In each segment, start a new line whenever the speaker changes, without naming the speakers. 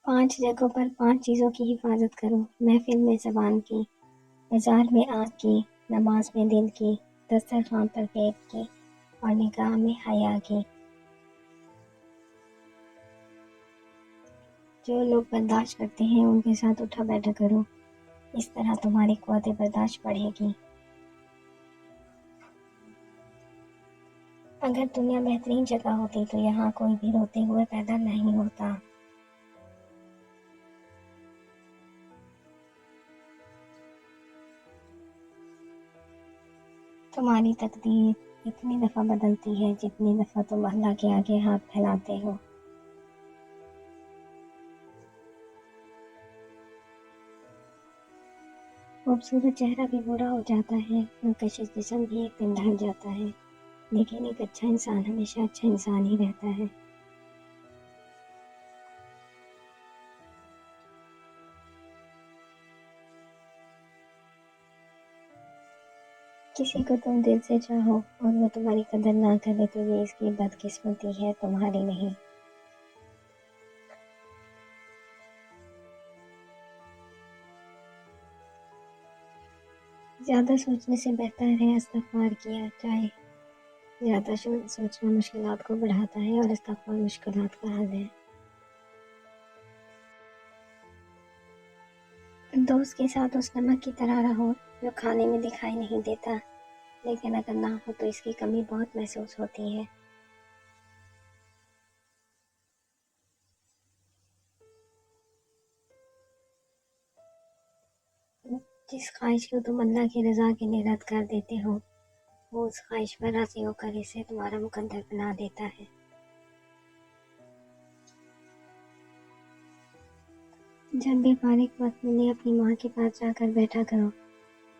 5 جگہوں پر 5 چیزوں کی حفاظت کرو: محفل میں زبان کی، بازار میں آنکھ کی، نماز میں دل کی، دسترخوان پر پیٹ کی، اور نکاح میں حیا کی۔ جو لوگ برداشت کرتے ہیں ان کے ساتھ اٹھا بیٹھا کرو، اس طرح تمہاری قوت برداشت بڑھے گی۔ اگر دنیا بہترین جگہ ہوتی تو یہاں کوئی بھی روتے ہوئے پیدا نہیں ہوتا۔ تمہاری تقدیر اتنی دفعہ بدلتی ہے جتنی دفعہ تم اللہ کے آگے ہاتھ پھیلاتے ہو۔ خوبصورت چہرہ بھی برا ہو جاتا ہے، پرکشش جسم بھی ایک دن ڈھل جاتا ہے، لیکن ایک اچھا انسان ہمیشہ اچھا انسان ہی رہتا ہے۔ کسی کو تم دل سے چاہو اور وہ تمہاری قدر نہ کرے تو یہ اس کی بدقسمتی ہے، تمہاری نہیں۔ زیادہ سوچنے سے بہتر ہے استغفار کیا جائے۔ زیادہ سوچنا مشکلات کو بڑھاتا ہے اور استغفار مشکلات کا حل ہے۔ دوست کے ساتھ اس نمک کی طرح رہو جو کھانے میں دکھائی نہیں دیتا، لیکن اگر نہ ہو تو اس کی کمی بہت محسوس ہوتی ہے۔ جس خواہش کو تم اللہ کی رضا کے لیے رد کر دیتے ہو، وہ اس خواہش پر راضی ہو کر اسے تمہارا مقدر بنا دیتا ہے۔ جب بھی فارغ وقت ملے اپنی ماں کے پاس جا کر بیٹھا کرو،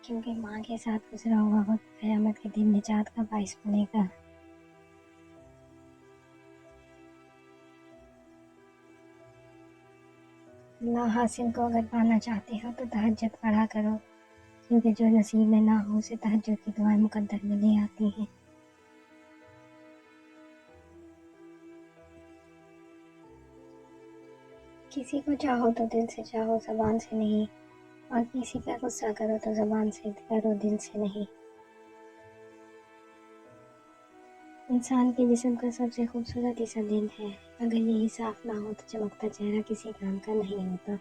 کیونکہ ماں کے ساتھ گزرا ہوا وقت قیامت کے دن نجات کا باعث بنے گا۔ اللہ حاصل کو اگر پانا چاہتے ہو تو تہجد پڑھا کرو، کیونکہ جو نصیب میں نہ ہو اسے تہجد کی دعائیں مقدر میں لے آتی ہیں۔ کسی کو چاہو تو دل سے چاہو، زبان سے نہیں، اور کسی کا غصہ کرو تو زبان سے کرو، دل سے نہیں۔ انسان کے جسم کا سب سے خوبصورت حصہ دل ہے، اگر یہی صاف نہ ہو تو چمکتا چہرہ کسی کام کا نہیں ہوتا۔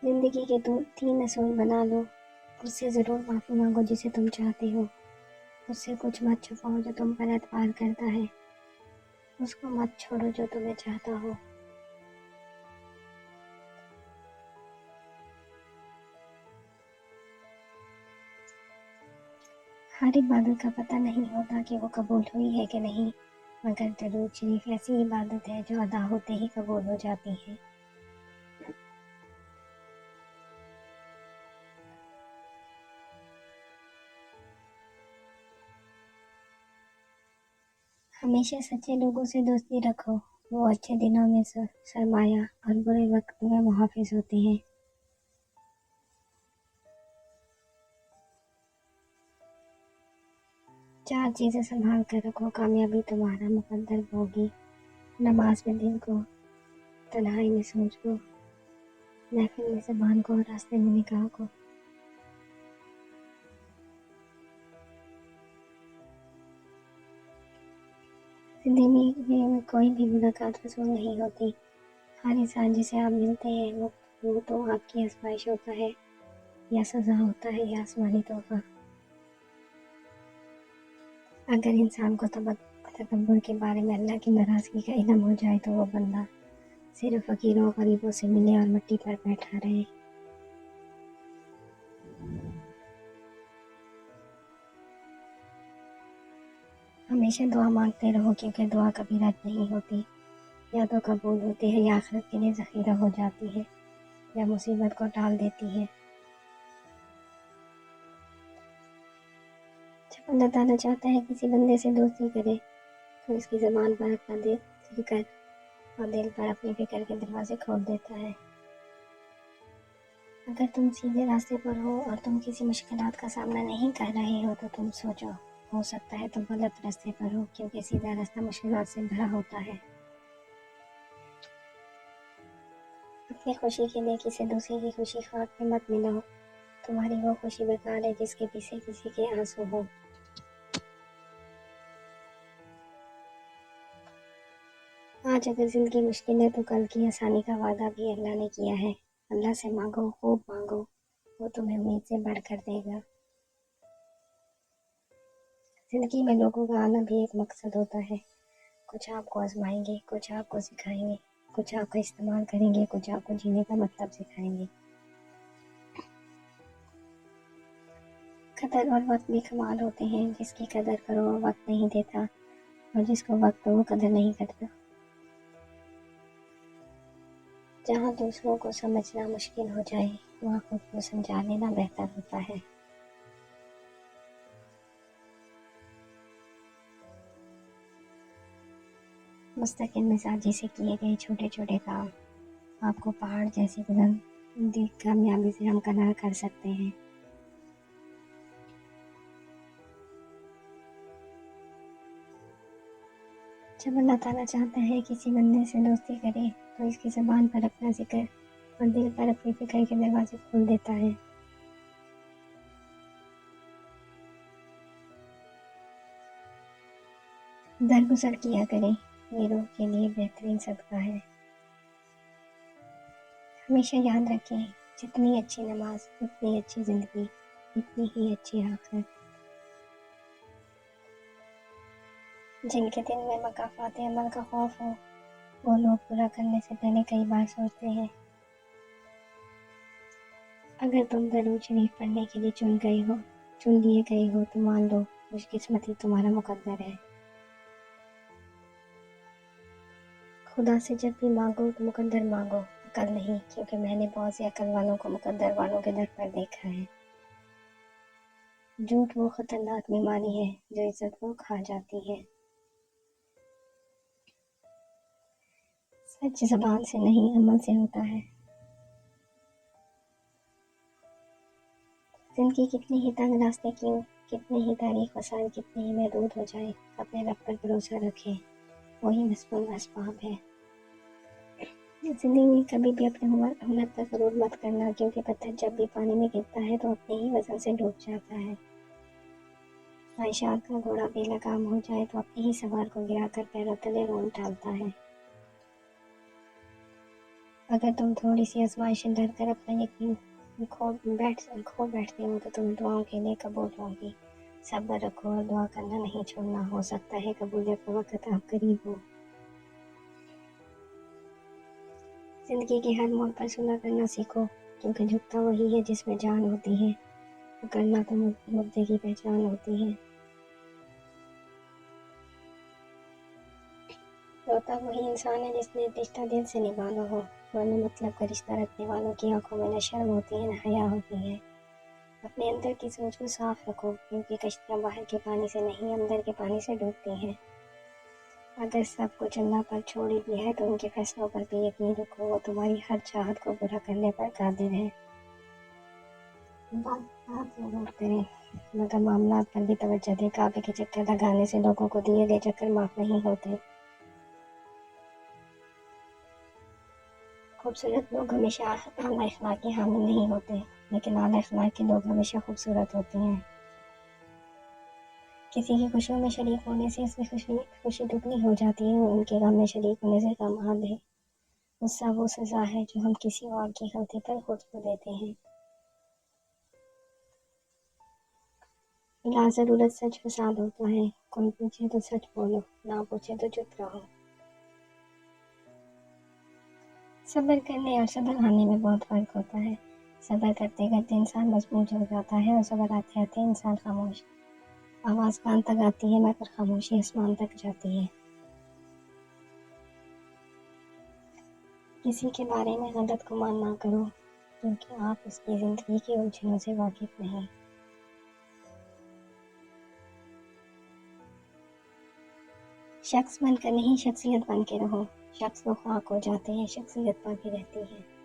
زندگی کے 3 اصول بنا لو: اس سے ضرور معافی مانگو جسے تم چاہتے ہو، اس سے کچھ مت چھپاؤ جو تم پر اعتبار کرتا ہے، اس کو مت چھوڑو جو تمہیں چاہتا ہو۔ ہر عبادت کا پتہ نہیں ہوتا کہ وہ قبول ہوئی ہے کہ نہیں، مگر درود شریف ایسی عبادت ہے جو ادا ہوتے ہی قبول ہو جاتی ہے۔ ہمیشہ سچے لوگوں سے دوستی رکھو، وہ اچھے دنوں میں سرمایہ اور برے وقت میں محافظ ہوتے ہیں۔ 4 چیزیں سنبھال کر رکھو، کامیابی تمہارا مقدر ہوگی: نماز میں دل کو، تنہائی میں سوچ کو، محفل میں زبان کو، اور راستے میں نکاح کو۔ زندگی میں کوئی بھی ملاقات فضول نہیں ہوتی، ہر انسان جسے آپ ملتے ہیں وہ تو آپ کی آزمائش ہوتا ہے، یا سزا ہوتا ہے، یا آسمانی تحفہ۔ اگر انسان کو تکبر کے بارے میں اللہ کی ناراضگی کا علم ہو جائے تو وہ بندہ صرف فقیروں اور غریبوں سے ملے اور مٹی پر بیٹھا رہے۔ ہمیشہ دعا مانگتے رہو، کیونکہ دعا کبھی رد نہیں ہوتی، یا تو قبول ہوتی ہے یا آخرت کے لیے ذخیرہ ہو جاتی ہے، یا مصیبت کو ٹال دیتی ہے۔ جب اللہ تعالیٰ چاہتا ہے کسی بندے سے دوستی کرے تو اس کی زبان پر اپنا ذکر اور دل پر اپنی فکر کے دروازے کھول دیتا ہے۔ اگر تم سیدھے راستے پر ہو اور تم کسی مشکلات کا سامنا نہیں کر رہے ہو تو تم سوچو، ہو سکتا ہے تم غلط راستے پر ہو، کیونکہ سیدھا راستہ مشکلات سے بھرا ہوتا ہے۔ اپنی خوشی کے لیے کسی دوسرے کی خوشی خواہ میں مت ملو، تمہاری وہ خوشی بیکار ہے جس کے پیچھے کسی کے آنسو ہو۔ آج اگر زندگی مشکل ہے تو کل کی آسانی کا وعدہ بھی اللہ نے کیا ہے۔ اللہ سے مانگو، خوب مانگو، وہ تمہیں امید سے بڑھ کر دے گا۔ زندگی میں لوگوں کا آنا بھی ایک مقصد ہوتا ہے، کچھ آپ کو آزمائیں گے، کچھ آپ کو سکھائیں گے، کچھ آپ کا استعمال کریں گے، کچھ آپ کو جینے کا مطلب سکھائیں گے۔ قدر اور وقت بھی کمال ہوتے ہیں، جس کی قدر کرو وہ وقت نہیں دیتا، اور جس کو وقت ہو وہ قدر نہیں کرتا۔ جہاں دوسروں کو سمجھنا مشکل ہو جائے وہاں خود کو سمجھا لینا بہتر ہوتا ہے۔ مستقل مزاجی سے کیے گئے چھوٹے چھوٹے کام آپ کو پہاڑ جیسی بلند کامیابی سے ہمکنار کر سکتے ہیں۔ جب اللہ تعالیٰ چاہتا ہے کسی بندے سے دوستی کرے تو اس کی زبان پر اپنا ذکر اور دل پر اپنی فکر کے دروازے کھول دیتا ہے۔ درگزر کیا کریں، یہ روح کے لیے بہترین صدقہ ہے۔ ہمیشہ یاد رکھیں، جتنی اچھی نماز اتنی اچھی زندگی، اتنی ہی اچھی آخرت۔ جن کے دل میں مکافات عمل کا خوف ہو وہ لوگ پورا کرنے سے پہلے کئی بار سوچتے ہیں۔ اگر تم درود شریف پڑھنے کے لیے چن لیے گئے ہو تو مان لو خوش قسمتی تمہارا مقدر ہے۔ خدا سے جب بھی مانگو تو مقدر مانگو، عقل نہیں، کیونکہ میں نے بہت سے عقل والوں کو مقدر والوں کے در پر دیکھا ہے۔ جھوٹ وہ خطرناک بیماری ہے جو عزت کو کھا جاتی ہے۔ سچ زبان سے نہیں عمل سے ہوتا ہے۔ زندگی کتنی ہی تنگ راستے کیوں، کتنے ہی تاریخ وسائل کتنے ہی محدود ہو جائے، اپنے رب پر بھروسہ رکھیں، وہی نصب الاسباب ہے۔ زندگی میں کبھی بھی اپنے ہنر پر غرور مت کرنا، کیونکہ پتھر جب بھی پانی میں گرتا ہے تو اپنے ہی وزن سے ڈوب جاتا ہے۔ خواہشات کا گھوڑا بے لگام ہو جائے تو اپنے ہی سوار کو گرا کر پیروں تلے رون ڈالتا ہے۔ اگر تم تھوڑی سی آزمائش سے ڈر کر اپنا یقین کھو بیٹھتے ہو تو تم دعاؤں کے لیے قبول ہوگی۔ صبر رکھو اور دعا کرنا نہیں چھوڑنا، ہو سکتا ہے قبولیت کا وقت آپ قریب ہو۔ زندگی کے ہر موڑ پر صلح کرنا سیکھو، کیونکہ جھکتا وہی ہے جس میں جان ہوتی ہے، پکڑنا تو مردے کی پہچان ہوتی ہے۔ روتا وہی انسان ہے جس نے رشتہ دل سے نبھانا ہو، ورنہ مطلب کا رشتہ رکھنے والوں کی آنکھوں میں نہ شرم ہوتی ہے نہ حیا ہوتی ہے۔ اپنے اندر کی سوچ کو صاف رکھو، کیونکہ کشتیاں باہر کے پانی سے نہیں اندر کے پانی سے ڈوبتی ہیں۔ اگر سب کچھ اللہ پر چھوڑ ہی دیا ہے تو ان کے فیصلوں پر بھی یقین رکھو، وہ تمہاری ہر چاہت کو پورا کرنے پر قادر ہے۔ بات ضرور کریں مگر معاملات پر بھی توجہ دیں، کعبے کے چکر لگانے سے لوگوں کو دیے گئے چکر معاف نہیں ہوتے۔ خوبصورت لوگ ہمیشہ اعلیٰ اخلاق کے حامل نہیں ہوتے، لیکن اعلیٰ اخلاق کے لوگ ہمیشہ خوبصورت ہوتے ہیں۔ کسی کی خوشیوں میں شریک ہونے سے اس کی خوشی دگنی ہو جاتی ہے، اور ان کے غم میں شریک ہونے سے غم آدھے۔ غصہ وہ سزا ہے جو ہم کسی اور کی غلطی پر خود کو دیتے ہیں۔ بلا ضرورت سچ فساد ہوتا ہے، کوئی پوچھے تو سچ بولو، نہ پوچھے تو چپ رہو۔ صبر کرنے اور صبر آنے میں بہت فرق ہوتا ہے۔ صبر کرتے کرتے انسان مضبوط ہو جاتا ہے، اور صبر آتے آتے انسان خاموش۔ آواز کان تک آتی ہے مگر خاموشی آسمان تک جاتی ہے۔ کسی کے بارے میں غلط گمان نہ کرو، کیونکہ آپ اس کی زندگی کی الجھنوں سے واقف نہیں۔ شخص بن کر نہیں، شخصیت بن کے رہو۔ شخص تو خاک ہو جاتے ہیں، شخصیت باقی رہتی ہے۔